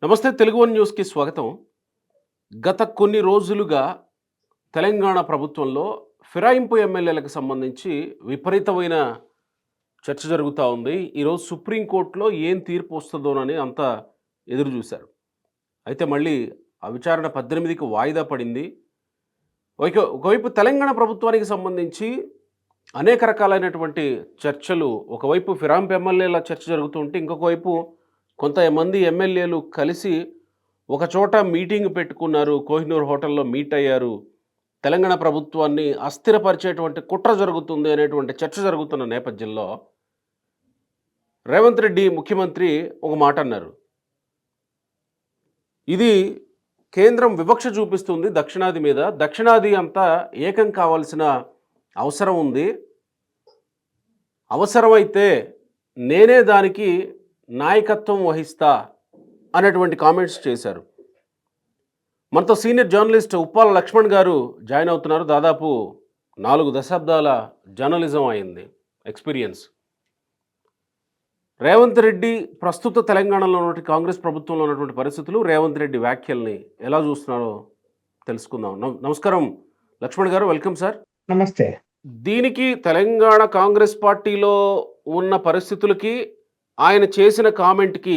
నమస్తే తెలుగు వన్ న్యూస్‌కి స్వాగతం. గత కొన్ని రోజులుగా తెలంగాణ ప్రభుత్వంలో ఫిరాయింపు ఎమ్మెల్యేలకు సంబంధించి విపరీతమైన చర్చ జరుగుతా ఉంది. ఈరోజు సుప్రీం కోర్ట్‌లో ఏం తీర్పు వస్తదోనని అంతా ఎదురు జూశారు. అయితే మళ్ళీ ఆ విచారణ 18కి వాయిదా పడింది. ఒకవైపు తెలంగాణ ప్రభుత్వానికి సంబంధించి అనేక రకాలైనటువంటి చర్చలు, ఒకవైపు ఫిరాయింపు ఎమ్మెల్యేల చర్చ జరుగుతూ ఉంటే, ఇంకొక వైపు కొంతమంది ఎమ్మెల్యేలు కలిసి ఒక చోట మీటింగ్ పెట్టుకున్నారు. కోహినూర్ హోటల్‌లో మీట్ అయ్యారు. తెలంగాణ ప్రభుత్వాన్ని అస్థిరపరిచేటువంటి కుట్ర జరుగుతుంది అనేటువంటి చర్చ జరుగుతున్న నేపథ్యంలో రేవంత్ రెడ్డి ముఖ్యమంత్రి ఒక మాట అన్నారు. ఇది కేంద్రం వివక్ష చూపిస్తుంది దక్షిణాది మీద. దక్షిణాది అంతా ఏకం కావాల్సిన అవసరం ఉంది. అవసరమైతే నేనే దానికి నాయకత్వం వహిస్తా అనేటువంటి కామెంట్స్ చేశారు. మనతో సీనియర్ జర్నలిస్ట్ ఉప్పాల లక్ష్మణ్ గారు జాయిన్ అవుతున్నారు. దాదాపు 4 దశాబ్దాల జర్నలిజం అయింది ఎక్స్పీరియన్స్. రేవంత్ రెడ్డి ప్రస్తుత తెలంగాణలో ఉన్నటువంటి కాంగ్రెస్ ప్రభుత్వంలో ఉన్నటువంటి పరిస్థితులు, రేవంత్ రెడ్డి వ్యాఖ్యల్ని ఎలా చూస్తున్నారో తెలుసుకుందాం. నమస్కారం లక్ష్మణ్ గారు, వెల్కమ్ సార్. నమస్తే. దీనికి తెలంగాణ కాంగ్రెస్ పార్టీలో ఉన్న పరిస్థితులకి, ఆయన చేసిన కామెంట్‌కి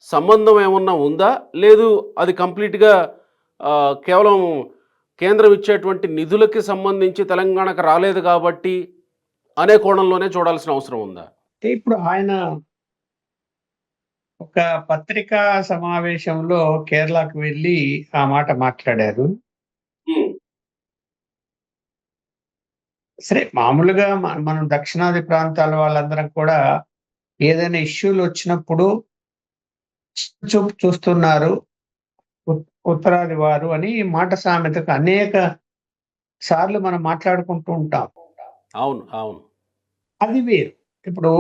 సంబంధం ఏమన్నా ఉందా? లేదు అది కంప్లీట్‌గా కేవలం కేంద్రం ఇచ్చేటువంటి నిధులకి సంబంధించి తెలంగాణకు రాలేదు కాబట్టి అనే కోణంలోనే చూడాల్సిన అవసరం ఉందా? ఇప్పుడు ఆయన ఒక పత్రికా సమావేశంలో కేరళకు వెళ్ళి ఆ మాట మాట్లాడారు. హ్మ్. సరే, మామూలుగా మనం దక్షిణాది ప్రాంతాల వాళ్ళందరం కూడా ఏదైనా ఇష్యూలు వచ్చినప్పుడు చూపు చూస్తున్నారు ఉత్తరాది వారు అని మాట సామెతకు అనేక సార్లు మనం మాట్లాడుకుంటూ ఉంటాం. అవును. అవును. అది వేరు. ఇప్పుడు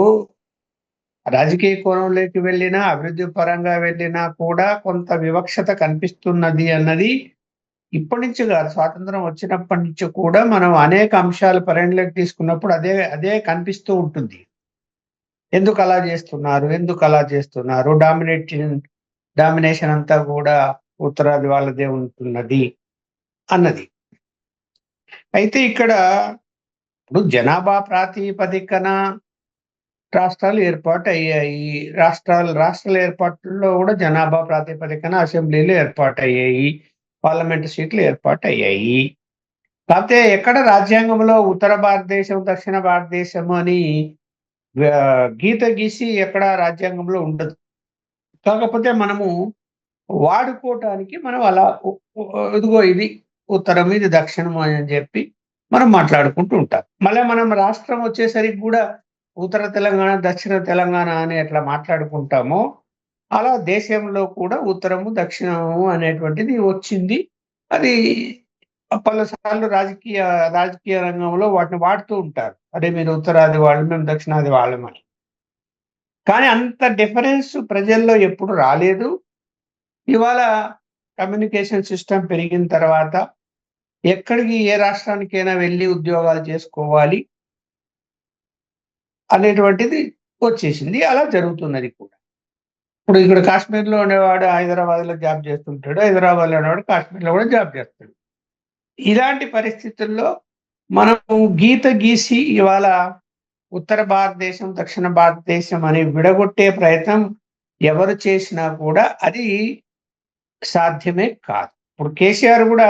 రాజకీయ కోణంలోకి వెళ్ళినా, అభివృద్ధి పరంగా వెళ్ళినా కూడా కొంత వివక్షత కనిపిస్తున్నది అన్నది ఇప్పటి నుంచి కాదు, స్వాతంత్రం వచ్చినప్పటి నుంచి కూడా మనం అనేక అంశాలు పరిగణలోకి తీసుకున్నప్పుడు అదే అదే కనిపిస్తూ ఉంటుంది. ఎందుకు అలా చేస్తున్నారు? ఎందుకు అలా చేస్తున్నారు? డామినేషన్ అంతా కూడా ఉత్తరాది వాళ్ళదే ఉంటున్నది అన్నది. అయితే ఇక్కడ ఇప్పుడు జనాభా ప్రాతిపదికన రాష్ట్రాలు ఏర్పాటయ్యాయి. రాష్ట్రాల ఏర్పాటులో కూడా జనాభా ప్రాతిపదికన అసెంబ్లీలు ఏర్పాటయ్యాయి. పార్లమెంటు సీట్లు ఏర్పాటయ్యాయి. కాకపోతే ఎక్కడ రాజ్యాంగంలో ఉత్తర భారతదేశం, దక్షిణ భారతదేశం అని గీత గీసి ఎక్కడ రాజ్యాంగంలో ఉండదు. కాకపోతే మనము వాడుకోవటానికి మనం అలా ఇదిగో ఇది ఉత్తరం, ఇది దక్షిణం అని చెప్పి మనం మాట్లాడుకుంటూ ఉంటాం. మళ్ళీ మనం రాష్ట్రం వచ్చేసరికి కూడా ఉత్తర తెలంగాణ, దక్షిణ తెలంగాణ అని ఎట్లా మాట్లాడుకుంటామో అలా దేశంలో కూడా ఉత్తరము, దక్షిణము అనేటువంటిది వచ్చింది. అది పలుసార్లు రాజకీయ రంగంలో వాటిని వాడుతూ ఉంటారు. అదే మీరు ఉత్తరాది వాళ్ళు, మేము దక్షిణాది వాళ్ళమని. కానీ అంత డిఫరెన్స్ ప్రజల్లో ఎప్పుడు రాలేదు. ఇవాళ కమ్యూనికేషన్ సిస్టమ్ పెరిగిన తర్వాత ఎక్కడికి ఏ రాష్ట్రానికైనా వెళ్ళి ఉద్యోగాలు చేసుకోవాలి అనేటువంటిది వచ్చేసింది. అలా జరుగుతున్నది కూడా. ఇప్పుడు ఇక్కడ కాశ్మీర్‌లో ఉండేవాడు హైదరాబాద్‌లో జాబ్ చేస్తుంటాడు. హైదరాబాద్‌లో ఉండేవాడు కాశ్మీర్‌లో కూడా జాబ్ చేస్తాడు. ఇలాంటి పరిస్థితుల్లో మనం గీత గీసి ఇవాళ ఉత్తర భారతదేశం, దక్షిణ భారతదేశం అని విడగొట్టే ప్రయత్నం ఎవరు చేసినా కూడా అది సాధ్యమే కాదు. ఇప్పుడు కేసీఆర్ కూడా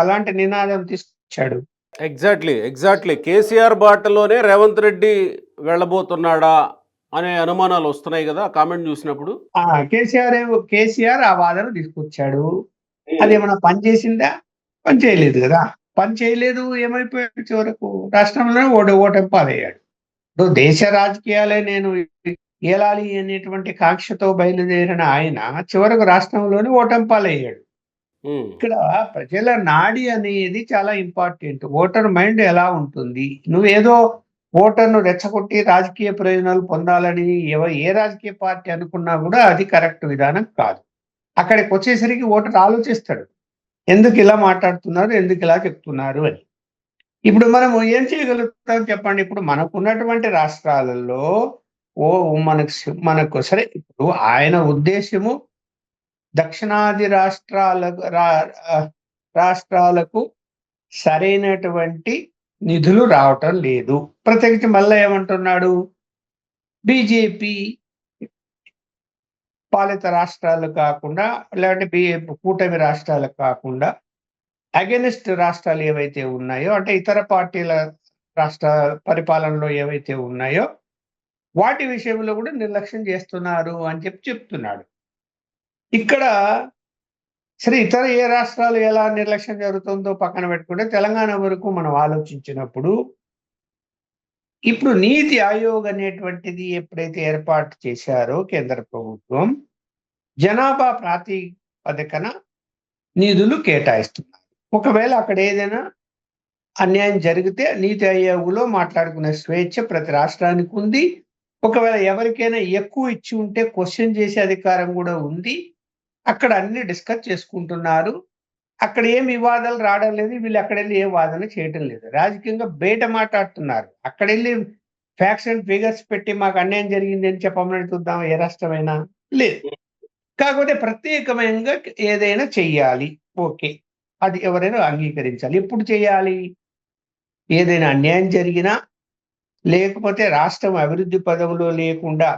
అలాంటి నినాదం తీసుకొచ్చాడు. ఎగ్జాక్ట్లీ. కేసీఆర్ బాటలోనే రేవంత్ రెడ్డి వెళ్ళబోతున్నాడా అనే అనుమానాలు వస్తున్నాయి కదా ఆ కామెంట్ చూసినప్పుడు. కేసీఆర్ ఆ వాదన తీసుకొచ్చాడు. అదేమన్నా పని చేసిందా? పని చేయలేదు కదా. పని చేయలేదు, ఏమైపోయాడు చివరకు రాష్ట్రంలోనే ఓటమి పాలయ్యాడు. ఇప్పుడు దేశ రాజకీయాలే నేను ఏలాలి అనేటువంటి కాంక్షతో బయలుదేరిన ఆయన చివరకు రాష్ట్రంలోనే ఓటమి పాలయ్యాడు. ఇక్కడ ప్రజల నాడి అనేది చాలా ఇంపార్టెంట్. ఓటర్ మైండ్ ఎలా ఉంటుంది? నువ్వేదో ఓటర్ను రెచ్చగొట్టి రాజకీయ ప్రయోజనాలు పొందాలని ఏ రాజకీయ పార్టీ అనుకున్నా కూడా అది కరెక్ట్ విధానం కాదు. అక్కడికి వచ్చేసరికి ఓటర్ ఆలోచిస్తాడు, ఎందుకు ఇలా మాట్లాడుతున్నారు, ఎందుకు ఇలా చెప్తున్నారు అని. ఇప్పుడు మనం ఏం చేయగలుగుతాం చెప్పండి? ఇప్పుడు మనకున్నటువంటి రాష్ట్రాలలో మనకు సరే, ఇప్పుడు ఆయన ఉద్దేశము దక్షిణాది రాష్ట్రాలకు సరైనటువంటి నిధులు రావటం లేదు. ప్రత్యేకించి మళ్ళా ఏమంటున్నాడు, బీజేపీ పాలిత రాష్ట్రాలు కాకుండా, లేదంటే కూటమి రాష్ట్రాలకు కాకుండా అగెనిస్ట్ రాష్ట్రాలు ఏవైతే ఉన్నాయో, అంటే ఇతర పార్టీల రాష్ట్ర పరిపాలనలో ఏవైతే ఉన్నాయో వాటి విషయంలో కూడా నిర్లక్ష్యం చేస్తున్నారు అని చెప్తున్నాడు. ఇక్కడ సరే, ఇతర ఏ రాష్ట్రాలు ఎలా నిర్లక్ష్యం జరుగుతుందో పక్కన పెట్టుకుంటే తెలంగాణ వరకు మనం ఆలోచించినప్పుడు, ఇప్పుడు నీతి ఆయోగ్ అనేటువంటిది ఎప్పుడైతే ఏర్పాటు చేశారో కేంద్ర ప్రభుత్వం, జనాభా ప్రాతిపదికన నిధులు కేటాయిస్తున్నారు. ఒకవేళ అక్కడ ఏదైనా అన్యాయం జరిగితే నీతి ఆయోగ్లో మాట్లాడుకునే స్వేచ్ఛ ప్రతి రాష్ట్రానికి ఉంది. ఒకవేళ ఎవరికైనా ఎక్కువ ఇచ్చి ఉంటే క్వశ్చన్ చేసే అధికారం కూడా ఉంది. అక్కడ అన్ని డిస్కస్ చేసుకుంటున్నారు. అక్కడ ఏం వివాదాలు రావడం లేదు. వీళ్ళు అక్కడ వెళ్ళి ఏ వాదన చేయడం లేదు. రాజకీయంగా బయట మాట్లాడుతున్నారు. అక్కడ వెళ్ళి ఫ్యాక్ట్స్ అండ్ ఫిగర్స్ పెట్టి మాకు అన్యాయం జరిగింది అని చెప్పమని చూద్దాం ఏ రాష్ట్రమైనా లేదు. కాకపోతే ప్రత్యేకంగా ఏదైనా చెయ్యాలి, ఓకే, అది ఎవరైనా అంగీకరించాలి. ఎప్పుడు చేయాలి? ఏదైనా అన్యాయం జరిగినా, లేకపోతే రాష్ట్రం అభివృద్ధి పదంలో లేకుండా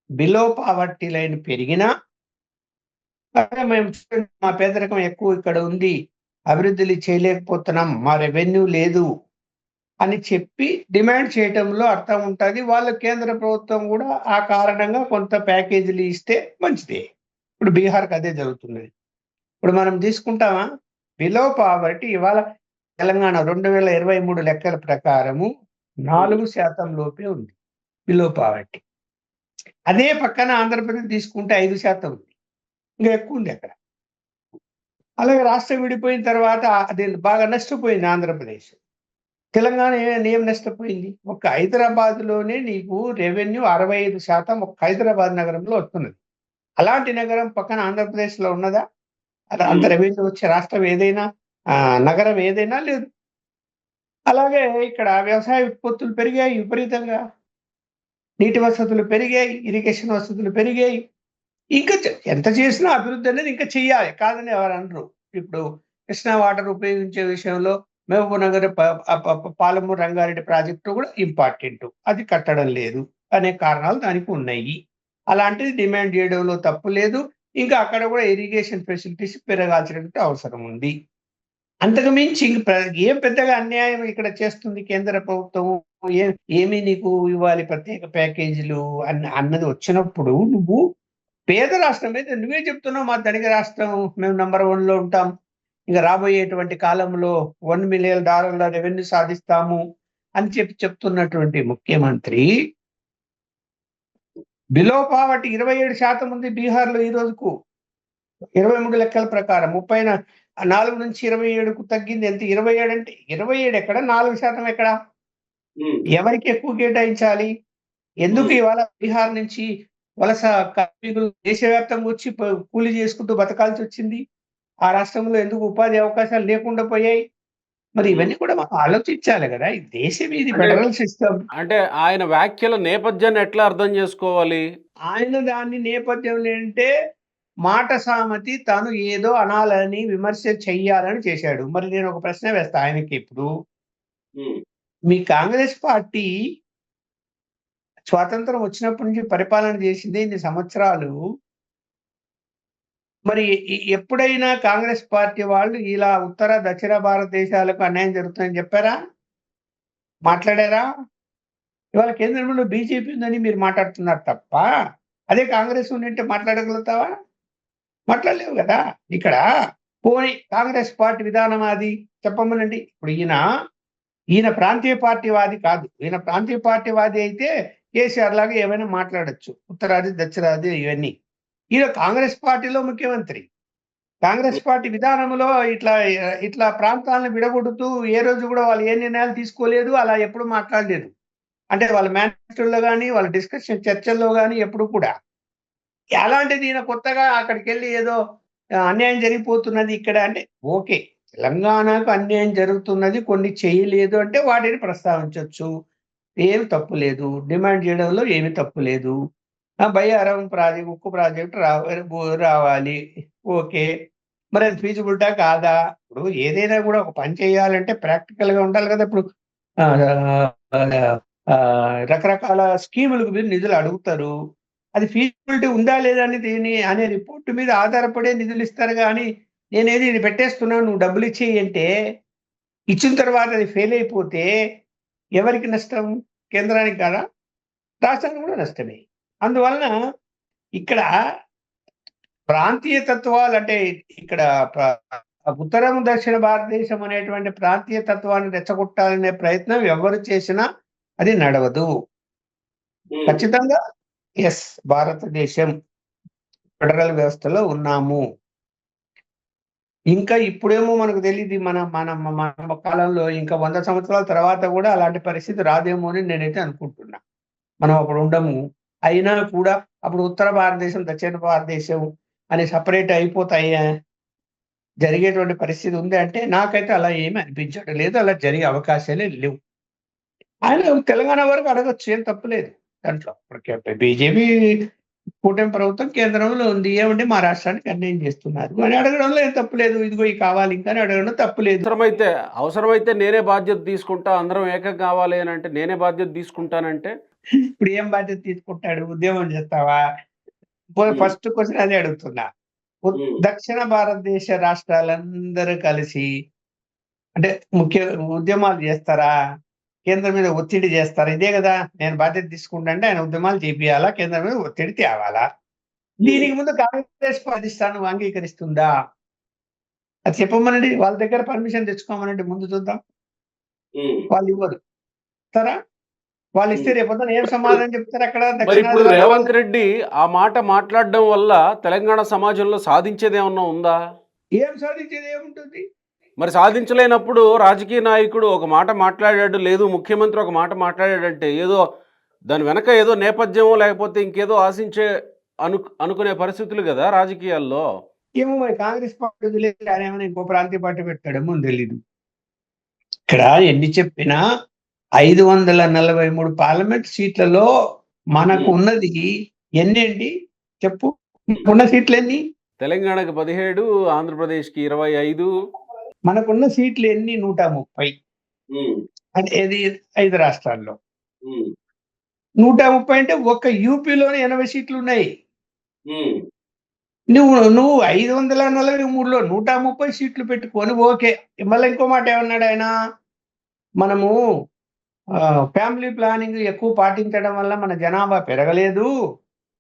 బిలో పావర్టీ లైన్ పెరిగినా, మేము మా పేదరికం ఎక్కువ ఇక్కడ ఉంది, అభివృద్ధి చేయలేకపోతున్నాం, మా రెవెన్యూ లేదు అని చెప్పి డిమాండ్ చేయటంలో అర్థం ఉంటుంది. వాళ్ళు కేంద్ర ప్రభుత్వం కూడా ఆ కారణంగా కొంత ప్యాకేజీలు ఇస్తే మంచిదే. ఇప్పుడు బీహార్కి అదే జరుగుతున్నది. ఇప్పుడు మనం తీసుకుంటామా, బిలో పావర్టీ ఇవాళ తెలంగాణ 2023 లెక్కల ప్రకారము 4% లోపే ఉంది బిలో పావర్టీ. అదే పక్కన ఆంధ్రప్రదేశ్ తీసుకుంటే 5% ఉంది. ఇంకా ఎక్కువ ఉంది అక్కడ. అలాగే రాష్ట్రం విడిపోయిన తర్వాత అది బాగా నష్టపోయింది ఆంధ్రప్రదేశ్. తెలంగాణ ఏం నష్టపోయింది? ఒక హైదరాబాద్లోనే నీకు రెవెన్యూ 65% ఒక హైదరాబాద్ నగరంలో వస్తున్నది. అలాంటి నగరం పక్కన ఆంధ్రప్రదేశ్లో ఉన్నదా? అలా అంత రెవెన్యూ వచ్చే రాష్ట్రం ఏదైనా, నగరం ఏదైనా లేదు. అలాగే ఇక్కడ వ్యవసాయ ఉత్పత్తులు పెరిగాయి విపరీతంగా, నీటి వసతులు పెరిగాయి, ఇరిగేషన్ వసతులు పెరిగాయి. ఇంకా ఎంత చేసినా అభివృద్ధి అనేది ఇంకా చెయ్యాలి, కాదని ఎవరు అనరు. ఇప్పుడు కృష్ణా వాటర్ ఉపయోగించే విషయంలో మహబూబ్ నగర్ పాలమూరు రంగారెడ్డి ప్రాజెక్టు కూడా ఇంపార్టెంట్, అది కట్టడం లేదు అనే కారణాలు దానికి ఉన్నాయి. అలాంటిది డిమాండ్ చేయడంలో తప్పు లేదు. ఇంకా అక్కడ కూడా ఇరిగేషన్ ఫెసిలిటీస్ పెరగాల్సినటువంటి అవసరం ఉంది. అంతకు మించి ఏం పెద్దగా అన్యాయం ఇక్కడ చేస్తుంది కేంద్ర ప్రభుత్వం? ఏమి నీకు ఇవ్వాలి ప్రత్యేక ప్యాకేజీలు అన్నది వచ్చినప్పుడు, నువ్వు పేద రాష్ట్రం అయితే నువ్వే చెప్తున్నావు, మా ధనిక రాష్ట్రం, మేము నంబర్ 1లో ఉంటాం, ఇంకా రాబోయేటువంటి కాలంలో $1 మిలియన్ రెవెన్యూ సాధిస్తాము అని చెప్తున్నటువంటి ముఖ్యమంత్రి, బిలో పావర్టీ 27% ఉంది బీహార్లో ఈ రోజుకు. 23 లెక్కల ప్రకారం 34 నుంచి 27కు తగ్గింది. ఎంత? 27 అంటే 27 ఎక్కడ, 4% ఎక్కడ? ఎవరికి ఎక్కువ కేటాయించాలి? ఎందుకు ఇవాళ బీహార్ నుంచి వలస కార్మికులు దేశవ్యాప్తంగా వచ్చి కూలీ చేసుకుంటూ బతకాల్సి వచ్చింది? ఆ రాష్ట్రంలో ఎందుకు ఉపాధి అవకాశాలు లేకుండా పోయాయి? మరి ఇవన్నీ కూడా మనం ఆలోచించాలి కదా. ఈ దేశం ఇది ఫెడరల్ సిస్టమ్. అంటే ఆయన వ్యాఖ్యల నేపథ్యాన్ని ఎట్లా అర్థం చేసుకోవాలి? ఆయన దాన్ని నేపథ్యంలో ఏంటంటే మాట సామతి, తాను ఏదో అనాలని, విమర్శ చెయ్యాలని చేశాడు. మరి నేను ఒక ప్రశ్న వేస్తా ఆయనకి. ఇప్పుడు మీ కాంగ్రెస్ పార్టీ స్వాతంత్రం వచ్చినప్పటి నుంచి పరిపాలన చేసింది ఇన్ని సంవత్సరాలు. మరి ఎప్పుడైనా కాంగ్రెస్ పార్టీ వాళ్ళు ఇలా ఉత్తర దక్షిణ భారతదేశాలకు అన్యాయం జరుగుతుందని చెప్పారా? మాట్లాడారా? ఇవాళ కేంద్రంలో బీజేపీ ఉందని మీరు మాట్లాడుతున్నారు తప్ప, అదే కాంగ్రెస్ ఉండింటే మాట్లాడగలుగుతావా? మాట్లాడలేవు కదా. ఇక్కడ పోనీ కాంగ్రెస్ పార్టీ విధానం అది చెప్పమనండి. ఇప్పుడు ఈయన ప్రాంతీయ పార్టీవాది కాదు. ఈయన ప్రాంతీయ పార్టీవాది అయితే కేసీఆర్ లాగా ఏమైనా మాట్లాడొచ్చు, ఉత్తరాది దక్షిణాది ఇవన్నీ. ఈయన కాంగ్రెస్ పార్టీలో ముఖ్యమంత్రి. కాంగ్రెస్ పార్టీ విధానంలో ఇట్లా ప్రాంతాలను విడగొడుతూ ఏ రోజు కూడా వాళ్ళు ఏ నిర్ణయాలు తీసుకోలేదు, అలా ఎప్పుడు మాట్లాడలేదు. అంటే వాళ్ళ మేనిఫెస్టోలో కానీ, వాళ్ళ డిస్కషన్ చర్చల్లో కానీ ఎప్పుడు కూడా. అలాంటిది ఈయన కొత్తగా అక్కడికి వెళ్ళి ఏదో అన్యాయం జరిగిపోతున్నది ఇక్కడ అంటే, ఓకే, తెలంగాణకు అన్యాయం జరుగుతున్నది, కొన్ని చేయలేదు అంటే వాటిని ప్రస్తావించవచ్చు, ఏమి తప్పు లేదు. డిమాండ్ చేయడంలో ఏమి తప్పు లేదు. బయ్యారం ప్రాజెక్ట్, ఉక్కు ప్రాజెక్టు రావాలి, ఓకే. మరి అది ఫీజిబిలిటా కాదా? ఇప్పుడు ఏదైనా కూడా ఒక పని చేయాలంటే ప్రాక్టికల్‌గా ఉండాలి కదా! ఇప్పుడు ఆహ్, ఆహ్, రకరకాల స్కీములకు మీరు నిధులు అడుగుతారు. అది ఫీజిబిలిటీ ఉందా లేదా అనే రిపోర్ట్ మీద ఆధారపడే నిధులు ఇస్తారు గానీ, నేనేది ఇది పెట్టేస్తున్నాను నువ్వు డబ్బులిచ్చేయి అంటే, ఇచ్చిన తర్వాత అది ఫెయిల్ అయిపోతే ఎవరికి నష్టం? కేంద్రానికి కాదా? రాష్ట్రానికి కూడా నష్టమే. అందువలన ఇక్కడ ప్రాంతీయ తత్వాలు అంటే ఇక్కడ ప్ర ఉత్తరం, దక్షిణ భారతదేశం అనేటువంటి ప్రాంతీయ తత్వాన్ని రెచ్చగొట్టాలనే ప్రయత్నం ఎవరు చేసినా అది నడవదు. హ్మ్. ఖచ్చితంగా యెస్. భారతదేశం ఫెడరల్ వ్యవస్థలో ఉన్నాము. ఇంకా ఇప్పుడేమో మనకు తెలీదు. మన మన మన కాలంలో ఇంకా 100 సంవత్సరాల తర్వాత గూడా అలాంటి పరిస్థితి రాదేమో అని నేనైతే అనుకుంటున్నా. మనం అప్పుడు ఉండము. అయినా కూడా అప్పుడు ఉత్తర భారతదేశం, దక్షిణ భారతదేశం అని సెపరేట్ అయిపోతాయా? జరిగేటువంటి పరిస్థితి ఉంది అంటే నాకైతే అలా ఏమి అనిపించడం లేదు. అలా జరిగే అవకాశాలే లేవు. ఆయన తెలంగాణ వరకు అడగొచ్చు. ఏం తప్పులేదు దాంట్లో. ఇప్పటికే బీజేపీ కూటమి ప్రభుత్వం కేంద్రంలో ఉంది. ఏవండీ మా రాష్ట్రానికి అన్యాయం చేస్తున్నారు అని అడగడంలో ఏం తప్పులేదు. ఇదిగో ఇయి కావాలి ఇంకా అని అడగడంలో తప్పులేదు. అవసరమైతే అవసరమైతే నేనే బాధ్యత తీసుకుంటా. అందరం ఏకం కావాలి అనంటే నేనే బాధ్యత తీసుకుంటానంటే? ఇప్పుడు ఏం బాధ్యత తీసుకుంటాడు? ఉద్యమం చేస్తావా? హ్మ్. ఫస్ట్ క్వెషన్ అదే అడుగుతున్నా. హ్మ్. దక్షిణ భారతదేశ రాష్ట్రాలందరూ కలిసి అంటే ముఖ్య ఉద్యమాలు చేస్తారా? కేంద్రం మీద ఒత్తిడి చేస్తారా? ఇదే గదా! నేను బాధ్యత తీసుకుంటా అంటే ఆయన ఉద్యమాలు చేపియాలా? కేంద్రం మీద ఒత్తిడి తేవాలా? హ్మ్. దీనికి ముందు కాంగ్రెస్ పాకిస్తాన్ అంగీకరిస్తుందా? అది చెప్పమనండి. వాళ్ళ దగ్గర పర్మిషన్ తెచ్చుకోమనండి ముందు చూద్దాం. హ్మ్. వాళ్ళివ్వరు. ఇస్తారా? వాళ్ళిస్తే హ్మ్. రేపొద్దున ఏం ఇప్పుడు సమాధానం చెప్తారక్కడ మరిప్పుడు దక్షిణాది వాళ్ళ వాళ్ళు? రేవంత్ రెడ్డి ఆ మాట మాట్లాడడం వల్ల తెలంగాణ సమాజంలో సాధించేదేమన్నా ఉందా? ఏం సాధించేది ఏముంటుంది? మరి సాధించలేనప్పుడు రాజకీయ నాయకుడు ఒక మాట మాట్లాడాడు, లేదు ముఖ్యమంత్రి ఒక మాట మాట్లాడాడంటే ఏదో దాని వెనక ఏదో నేపథ్యమో లేకపోతే ఇంకేదో ఆశించే అనుకునే పరిస్థితులు గదా రాజకీయాల్లో. ఏమో మరి కాంగ్రెస్ పార్టీ వదిలేసి ఆయనేమైనా ఇంకో ప్రాంతీయ పార్టీ పెట్టాడేమో తెలీదు. ఇక్కడ ఎన్ని చెప్పినా 543 పార్లమెంట్ సీట్లలో మనకు హ్మ్. ఉన్నది ఎన్నండి? చెప్పు. మనకున్న సీట్లెన్ని? తెలంగాణకి 17, ఆంధ్రప్రదేశ్‌కి 25. మనకున్న సీట్లు ఎన్ని? 130. హ్మ్. అంటే ఏది 5 రాష్ట్రాల్లో. హ్మ్. 130 అంటే ఒక్క యూపీలోనే 80 సీట్లున్నాయి. హ్మ్. నువ్వు 543లో 130 సీట్లు పెట్టుకొని ఓకే. మళ్ళా ఇంకో మాట ఏమన్నాడాయన? మనము ఫ్యామిలీ ప్లానింగ్ ఎక్కువ పాటించడం వల్ల మన జనాభా పెరగలేదు.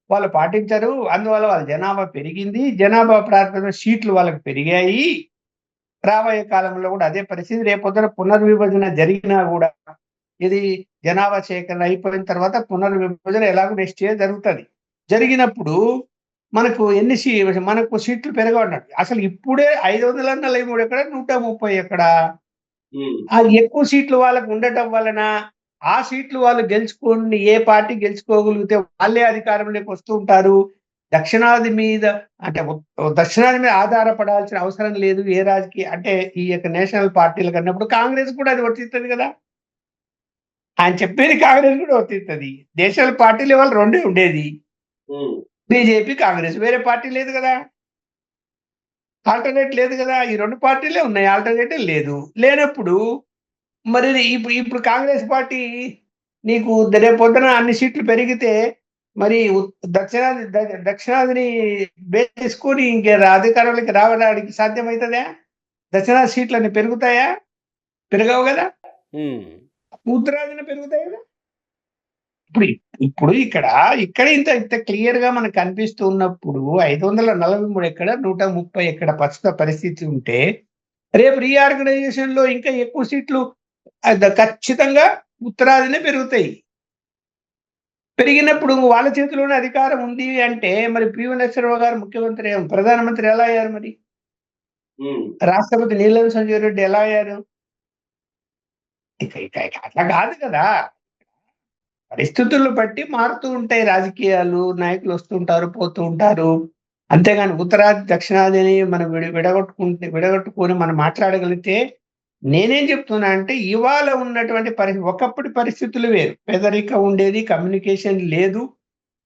వాళ్ళు పాటించరు. అందువల్ల వాళ్ళ జనాభా పెరిగింది. జనాభా ప్రాతిపదికన సీట్లు వాళ్ళకి పెరిగాయి. రాబోయే కాలంలో గూడా అదే పరిస్థితి. రేపొద్దున పునర్విభజన జరిగినా గూడా ఇది జనాభా సేకరణ అయిపోయిన తర్వాత పునర్విభజన ఎలాగో నెక్స్ట్ ఇయర్ జరుగుతది. జరిగినప్పుడు మనకు ఎన్ని సీ మనకు సీట్లు పెరగవన్నట్టు. అసలు ఇప్పుడే 543 ఎక్కడ? 130 ఎక్కడ? హ్మ్. ఆ ఎక్కువ సీట్లు వాళ్ళకి ఉండటం వలన, ఆ సీట్లు వాళ్ళు గెలుచుకొని ఏ పార్టీ గెలుచుకోగలిగితే వాళ్ళే అధికారంలోకి వస్తూ ఉంటారు. దక్షిణాది మీద అంటే దక్షిణాది మీద ఆధారపడాల్సిన అవసరం లేదు. ఏ రాజకీయ అంటే ఈ యొక్క నేషనల్ పార్టీలకన్నప్పుడు కాంగ్రెస్ కూడా అది వర్తిస్తది గదా! ఆయన చెప్పేది కాంగ్రెస్ కూడా వర్తిస్తది. నేషనల్ పార్టీ లెవెల్ 2 ఉండేది. హ్మ్. బీజేపీ, కాంగ్రెస్. వేరే పార్టీ లేదు గదా! ఆల్టర్‌నేట్ లేదు గదా! ఈ 2 పార్టీలే ఉన్నాయి. ఆల్టర్‌నేటివ్ లేదు. లేనప్పుడు మరి ఇప్పుడు కాంగ్రెస్ పార్టీ నీకు రేపొద్దున అన్ని సీట్లు పెరిగితే మరి దక్షిణాదిని బేస్ చేసుకొని అధికారంలోకి రావడానికి సాధ్యమైతదా? దక్షిణాది సీట్లన్నీ పెరుగుతాయా? పెరగవు గదా! హ్మ్. ఉత్తరాదిన పెరుగుతాయి గదా! ఇప్పుడు ఇప్పుడు ఇక్కడ ఇంత ఇంత క్లియర్‌గా మనకు కనిపిస్తూ ఉన్నప్పుడు 543 ఎక్కడ? 130 ఎక్కడ? ప్రస్తుత పరిస్థితి ఉంటే రేపు రీఆర్గనైజేషన్‌లో ఇంకా ఎక్కువ సీట్లు ఖచ్చితంగా ఉత్తరాదినే పెరుగుతాయి. పెరిగినప్పుడు వాళ్ళ చేతిలోనే అధికారం ఉంది అంటే మరి పివి నరసింహరావు గారు ప్రధానమంత్రి ఎలా అయ్యారు మరి? హ్మ్. రాష్ట్రపతి నీలం సంజయ్ రెడ్డి ఎలా అయ్యారు? ఇక అట్లా కాదు కదా! పరిస్థితులను బట్టి మారుతూ ఉంటాయి రాజకీయాలు. నాయకులు వస్తుంటారు, పోతూ ఉంటారు. అంతేగాని ఉత్తరాది, దక్షిణాదిని మనం విడగొట్టుకొని మనం మాట్లాడగలిగితే నేనేం చెప్తున్నా అంటే ఇవాళ ఉన్నటువంటి ఒకప్పటి పరిస్థితులు వేరు. పేదరికం ఉండేది, కమ్యూనికేషన్ లేదు.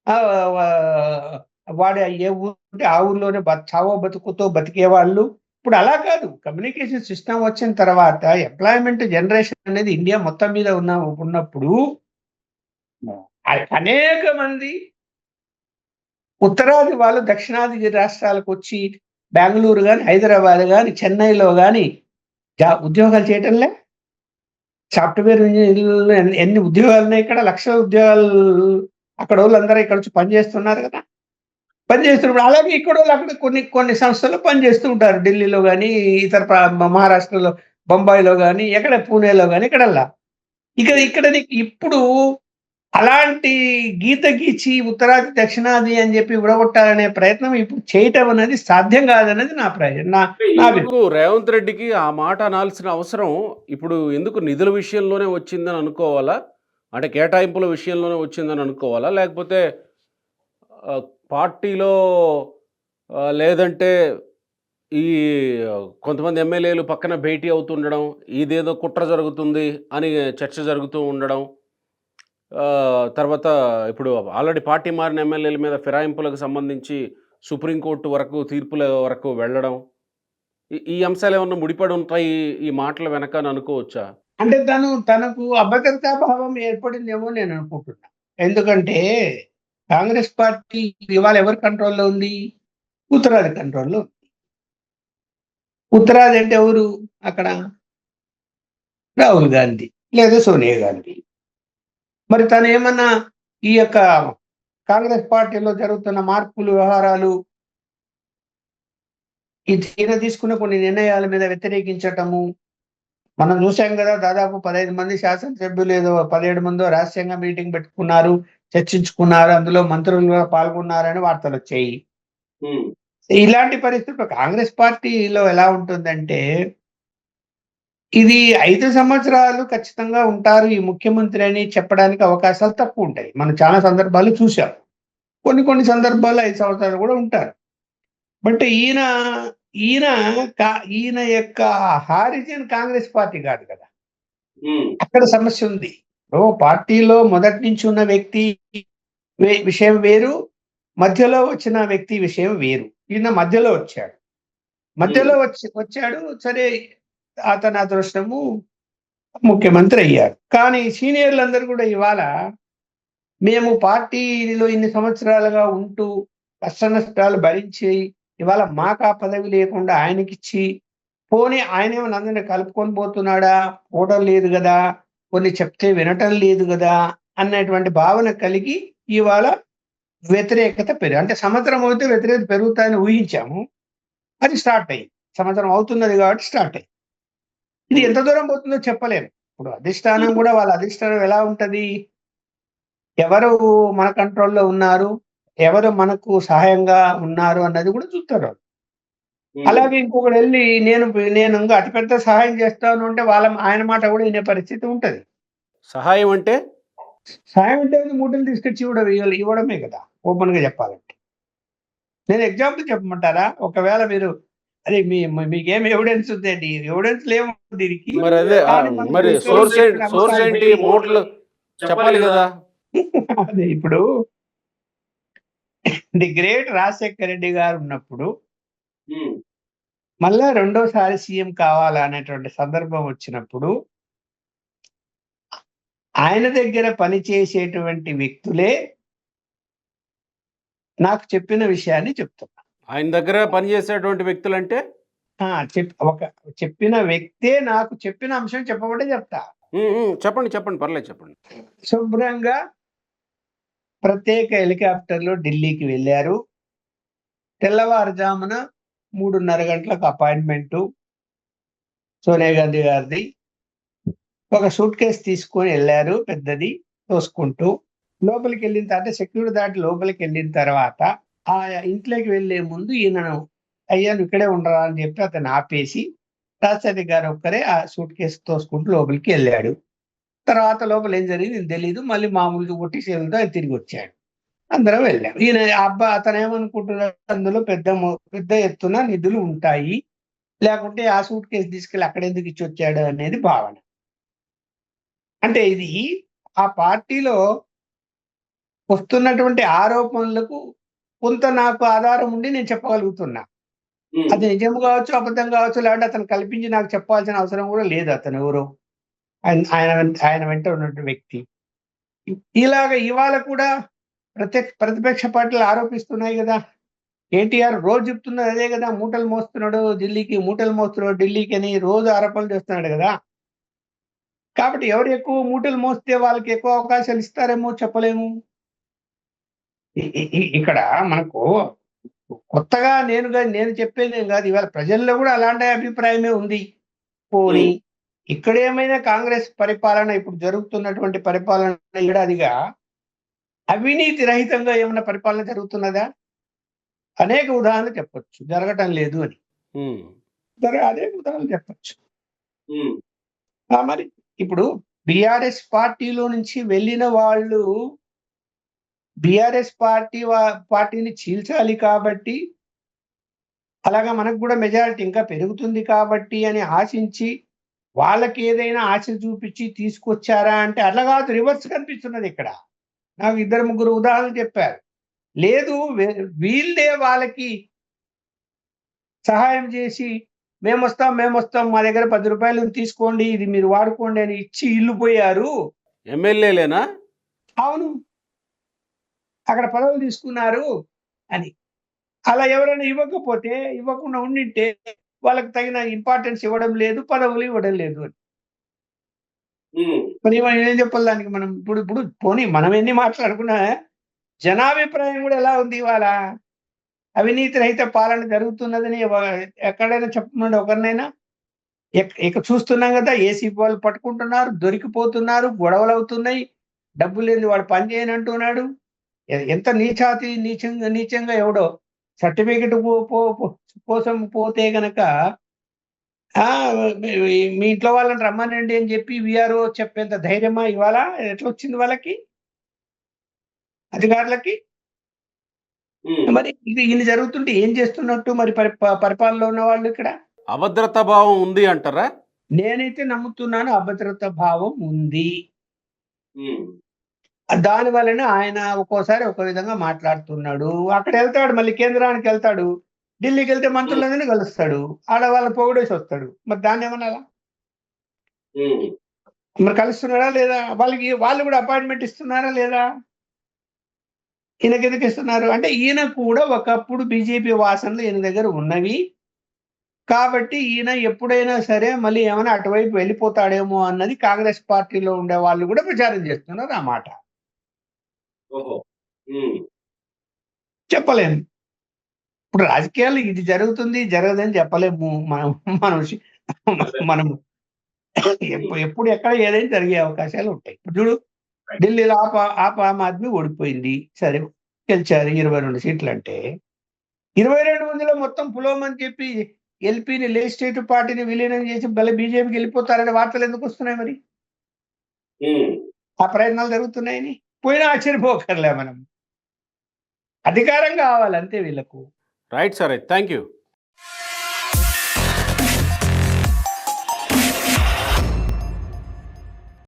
ఆహ్, వాడు ఏ ఊరు ఉంటే ఆ ఊర్లోనే చావో బతుకుతో బతికేవాళ్ళు. ఇప్పుడు అలా కాదు. కమ్యూనికేషన్ సిస్టమ్ వచ్చిన తర్వాత ఎంప్లాయ్‌మెంట్ జనరేషన్ అనేది ఇండియా మొత్తం మీద ఉన్నప్పుడు అనేక మంది ఉత్తరాది వాళ్ళు దక్షిణాది రాష్ట్రాలకొచ్చి బెంగుళూరు గాని, హైదరాబాద్ గాని, చెన్నైలో గాని ఉద్యోగాలు చేయటంలే. సాఫ్ట్‌వేర్ ఇంజినీర్‌లు ఎన్ని ఉద్యోగాలున్నాయి ఇక్కడ. లక్షల ఉద్యోగాలు అక్కడోళ్ళందరూ ఇక్కడొచ్చి పని చేస్తున్నారు కదా! పని చేస్తున్నప్పుడు అలాగే ఇక్కడోళ్ళు అక్కడ కొన్ని కొన్ని సంస్థల్లో పని చేస్తూ ఉంటారు. ఢిల్లీలో గాని, ఇతర మహారాష్ట్రలో, బొంబాయిలో గాని, ఎక్కడ పూణేలో గాని ఇక్కడల్లా. ఇక్కడ నీకు ఇప్పుడు అలాంటి గీత గీచి ఉత్తరాది, దక్షిణాది అని చెప్పి విడగొట్టాలనే ప్రయత్నం ఇప్పుడు చేయటం అనేది సాధ్యం కాదన్నది నా నా ఎందుకు రేవంత్ రెడ్డికి ఆ మాట అనాల్సిన అవసరం ఇప్పుడు ఎందుకు నిధుల విషయంలోనే వచ్చిందని అనుకోవాలా? అంటే కేటాయింపుల విషయంలోనే వచ్చిందని అనుకోవాలా? లేకపోతే ఆహ్, పార్టీలో లేదంటే ఈ కొంతమంది ఎమ్మెల్యేలు పక్కన భేటీ అవుతుండడం, ఇదేదో కుట్ర జరుగుతుంది అని చర్చ జరుగుతూ ఉండడం. తర్వాత ఇప్పుడు ఆల్రెడీ పార్టీ మారిన ఎమ్మెల్యేల మీద ఫిరాయింపులకు సంబంధించి సుప్రీంకోర్టు వరకు తీర్పుల వరకు వెళ్ళడం. ఈ అంశాలేమన్నా ముడిపడి ఉంటాయి ఈ మాటల వెనక అని అనుకోవచ్చా? అంటే తనకు అభద్రతా భావం ఏర్పడిందేమో నేను అనుకుంటున్నా. ఎందుకంటే కాంగ్రెస్ పార్టీ ఇవాళ ఎవరి కంట్రోల్‌లో ఉంది? ఉత్తరాది కంట్రోల్‌లో. ఉత్తరాది అంటే ఎవరు అక్కడ? రాహుల్ గాంధీ లేదా సోనియా గాంధీ. మరి తనేమన్నా ఈ యొక్క కాంగ్రెస్ పార్టీలో జరుగుతున్న మార్పులు, వ్యవహారాలు ఈయన తీసుకున్న కొన్ని నిర్ణయాల మీద వ్యతిరేకించటము. మనం చూసాం గదా! దాదాపు 15 మంది శాసనసభ్యులు ఏదో 17 మందో రహస్యంగా మీటింగ్ పెట్టుకున్నారు, చర్చించుకున్నారు. అందులో మంత్రులు గూడా పాల్గొన్నారని వార్తలొచ్చాయి. హ్మ్. ఇలాంటి పరిస్థితుల్లో కాంగ్రెస్ పార్టీలో ఎలా ఉంటుందంటే, ఇది 5 సంవత్సరాలు ఖచ్చితంగా ఉంటారు ఈ ముఖ్యమంత్రి అని చెప్పడానికి అవకాశాలు తక్కువుంటాయి. మనం చాలా సందర్భాలు చూసాం. కొన్ని కొన్ని సందర్భాల్లో 5 సంవత్సరాలు గూడా ఉంటారు. బట్ ఈయన ఈయన యొక్క హారిజన్ కాంగ్రెస్ పార్టీ కాదు కదా! హ్మ్. అక్కడ సమస్య ఉంది. ఇప్పుడు పార్టీలో మొదటి నుంచి ఉన్న వ్యక్తి విషయం వేరు. మధ్యలో వచ్చిన వ్యక్తి విషయం వేరు. ఈయన మధ్యలో వచ్చాడు. హ్మ్. మధ్యలో వచ్చాడు. సరే అతని అదృష్టము ముఖ్యమంత్రి అయ్యారు. కానీ సీనియర్‌లందరూ కూడా ఇవాళ మేము పార్టీలో ఇన్ని సంవత్సరాలుగా ఉంటూ కష్టనష్టాలు భరించి ఇవాళ మాకా పదవి లేకుండా ఆయనకిచ్చి పోనీ ఆయనేమన్నా అందరిని కలుపుకొని పోతున్నాడా? పోవడం లేదు గదా! కొన్ని చెప్తే వినటం లేదు గదా! అన్నటువంటి భావన కలిగి ఇవాళ వ్యతిరేకత అంటే సంవత్సరం అవుతే వ్యతిరేకత పెరుగుతాదని ఊహించాము. అది స్టార్ట్ అయింది. సంవత్సరం అవుతున్నది కాబట్టి స్టార్ట్ అయింది. ఇది హ్మ్. ఎంత దూరం పోతుందో చెప్పలేము. ఇప్పుడు అధిష్టానం హ్మ్. గూడా వాళ్ళ అధిష్టానం ఎలా ఉంటది? ఎవరు మన కంట్రోల్‌లో ఉన్నారు? ఎవరు మనకు సహాయంగా ఉన్నారు అన్నది గూడా చూస్తారు. హ్మ్. అలాగే ఇంకొకడెళ్లి నేను ఇంగా అతి పెద్ద సహాయం చేస్తాను అంటే ఆయన మాట గూడా ఇనే పరిస్థితి ఉంటది. సహాయం అంటే? సహాయం అంటే మూటలు తీసుకొచ్చి ఇవ్వడమే కదా! ఓపెన్‌గా చెప్పాలంటే. నేను ఎగ్జాంపుల్ చెప్పమంటారా? ఒకవేళ మీరు అదే మీకేం ఎవిడెన్స్ ఉందండి? ఎవిడెన్స్ లేవు దీనికి. మరదే కానీ మనం మరి డిస్కస్ చేసిన సోర్స్ అంశాలు ఏంటి? బట్టి మూటలు చెప్పాలి గదా! అదే ఇప్పుడు ది గ్రేట్ రాజశేఖర్ రెడ్డి గారు ఉన్నప్పుడు హ్మ్. మళ్ళా రెండోసారి సీఎం కావాలా అనేటువంటి సందర్భం వచ్చినప్పుడు ఆయన దగ్గర పనిచేసేటువంటి వ్యక్తులే నాకు చెప్పిన విషయాన్ని చెప్తున్నా. ఆయన దగ్గర పనిచేసేటువంటి వ్యక్తులంటే? ఆ! చెప్పిన వ్యక్తే నాకు చెప్పిన అంశం చెప్పమంటే చెప్తా. హ్మ్. హ్మ్. చెప్పండి. చెప్పండి. పర్లేదు చెప్పండి. శుభ్రంగా ప్రత్యేక హెలికాప్టర్‌లో ఢిల్లీకి వెళ్లారు. తెల్లవారుజామున 3:30 గంటలకు అపాయింట్‌మెంటు సోనియా గాంధీ గారిది. ఒక సూట్‌కేస్ తీసుకొని ఎళ్లారు పెద్దది తోసుకుంటూ. లోపలికెళ్ళిన తర్వాత సెక్యూరిటీ దాటి లోపలికెళ్ళిన తర్వాత ఆ ఇంట్లోకి వెళ్ళే ముందు ఈయనను "అయ్యా! నువ్వు ఇక్కడే ఉండరా" అని చెప్పి అతన్ని ఆపేసి రాజశేఖర్ గారు ఒక్కరే ఆ సూట్‌కేస్ తోసుకుంటూ లోపలికెళ్ళాడు. తర్వాత లోపల ఏం జరిగింది తెలీదు. మళ్ళీ మామూలుగా ఒట్టి చేతులతో ఆయన తిరిగొచ్చాడు. అందరం వెళ్ళాం. అతనేమనుకుంటున్నాడు అందులో పెద్ద ఎత్తున నిధులు ఉంటాయి. లేకుంటే ఆ సూట్‌కేస్ తీసుకెళ్ళి అక్కడెందుకు ఇచ్చొచ్చాడు అనేది భావన. అంటే ఇది ఆ పార్టీలో వస్తున్నటువంటి ఆరోపణలకు కొంత నాకు ఆధారం ఉండి నేను చెప్పగలుగుతున్నా. అది నిజం కావచ్చు, అబద్ధం కావచ్చు, లేదంటే అతను కల్పించి నాకు చెప్పాల్సిన అవసరం కూడా లేదు. అతను ఎవరో ఆయన ఆయన వెంట ఉన్నటువంటి వ్యక్తి. ఇలాగ ఇవాళ కూడా ప్రతిపక్ష పార్టీలు ఆరోపిస్తున్నాయి కదా. కేటీఆర్ రోజు చెప్తున్నది అదే కదా, మూటలు మోస్తున్నాడు ఢిల్లీకి, మూటలు మోస్తున్నాడు ఢిల్లీకి అని రోజు ఆరోపణలు చేస్తున్నాడు కదా. కాబట్టి ఎవరు ఎక్కువ మూటలు మోస్తే వాళ్ళకి ఎక్కువ అవకాశాలు ఇస్తారేమో చెప్పలేము. ఇక్కడ మనకు కొత్తగా నేను చెప్పేదేం కాదు. ఇవాళ ప్రజల్లో కూడా అలాంటి అభిప్రాయమే ఉంది. పోనీ ఇక్కడేమైనా కాంగ్రెస్ పరిపాలన ఇప్పుడు జరుగుతున్నటువంటి పరిపాలన ఏడాదిగా అవినీతి రహితంగా ఏమైనా పరిపాలన జరుగుతున్నదా? అనేక ఉదాహరణలు చెప్పొచ్చు, జరగటం లేదు అని. అనేక ఉదాహరణలు చెప్పొచ్చు. మరి ఇప్పుడు బీఆర్ఎస్ పార్టీలో నుంచి వెళ్ళిన వాళ్ళు బీఆర్ఎస్ పార్టీని చీల్చాలి కాబట్టి, అలాగా మనకు కూడా మెజారిటీ ఇంకా పెరుగుతుంది కాబట్టి అని ఆశించి వాళ్ళకి ఏదైనా ఆశ చూపించి తీసుకొచ్చారా అంటే అట్లా కాదు, రివర్స్ కనిపిస్తున్నది ఇక్కడ. నాకు 2-3 ఉదాహరణలు చెప్పారు. లేదు, వీళ్ళే వాళ్ళకి సహాయం చేసి మేమొస్తాం మా దగ్గర 10 రూపాయలు తీసుకోండి, ఇది మీరు వాడుకోండి అని ఇచ్చి ఇల్లు పోయారు. ఎమ్మెల్యేలేనా? అవును, అక్కడ పదవులు తీసుకున్నారు అని. అలా ఎవరైనా ఇవ్వకుండా ఉండింటే వాళ్ళకి తగిన ఇంపార్టెన్స్ ఇవ్వడం లేదు, పదవులు ఇవ్వడం లేదు అని. మరి ఏం చెప్పాలి దానికి మనం? ఇప్పుడు పోనీ మనం ఎన్ని మాట్లాడుకున్నా జనాభిప్రాయం కూడా ఎలా ఉంది ఇవాళ? అవినీతి రహిత పాలన జరుగుతున్నదని ఎక్కడైనా చెప్పమండి ఒకరినైనా? ఇక చూస్తున్నాం కదా, ఏసీపీ వాళ్ళు పట్టుకుంటున్నారు, దొరికిపోతున్నారు, గొడవలు అవుతున్నాయి, డబ్బు లేని వాడు పని చేయని అంటున్నాడు. ఎంత నీచంగా ఎవడో సర్టిఫికెట్ కోసం పోతే గనక మీ ఇంట్లో వాళ్ళని రమ్మనండి అని చెప్పి విఆర్ఓ చెప్పేంత ధైర్యమా ఇవాళ? ఎట్లా వచ్చింది వాళ్ళకి, అధికారులకి? మరి ఇన్ని జరుగుతుంటే ఏం చేస్తున్నట్టు మరి పరిపాలనలో ఉన్న వాళ్ళు ఇక్కడ? అభద్రతా భావం ఉంది అంటారా? నేనైతే నమ్ముతున్నాను, అభద్రతా భావం ఉంది. దాని వలన ఆయన ఒక్కోసారి ఒక విధంగా మాట్లాడుతున్నాడు. అక్కడ వెళ్తాడు, మళ్ళీ కేంద్రానికి వెళ్తాడు, ఢిల్లీకి వెళ్తే మంత్రులందరినీ కలుస్తాడు, ఆడ వాళ్ళని పొగిడేసి వస్తాడు. మరి దాన్ని ఏమనాలా? మరి కలుస్తున్నాడా లేదా? వాళ్ళు కూడా అపాయింట్మెంట్ ఇస్తున్నారా లేదా? ఈయనకి ఎందుకు ఇస్తున్నారు అంటే ఈయన కూడా ఒకప్పుడు బీజేపీ వాసనలు ఈయన దగ్గర ఉన్నవి కాబట్టి ఈయన ఎప్పుడైనా సరే మళ్ళీ ఏమైనా అటువైపు వెళ్ళిపోతాడేమో అన్నది కాంగ్రెస్ పార్టీలో ఉండే వాళ్ళు కూడా ప్రచారం చేస్తున్నారు ఆ మాట. చెప్పలేము. ఇప్పుడు రాజకీయాలు ఇది జరుగుతుంది జరగదని చెప్పలేము. మనం ఎప్పుడు ఎక్కడ ఏదైనా జరిగే అవకాశాలు ఉంటాయి. ఇప్పుడు చూడు, ఢిల్లీలో ఆమ్ ఆద్మీ ఓడిపోయింది, సరే గెలిచారు 22 సీట్లు. అంటే 22 మందిలో మొత్తం పులోమని చెప్పి ఎల్పీని, లెజిస్లేటివ్ పార్టీని విలీనం చేసి మళ్ళీ బీజేపీకి వెళ్ళిపోతారనే వార్తలు ఎందుకు వస్తున్నాయి? మరి ఆ ప్రయత్నాలు జరుగుతున్నాయని పోయినా ఆశ్చర్యపోకర్లే మనం. అధికారం కావాలి అంతే వీళ్ళకు. Right sir, thank you.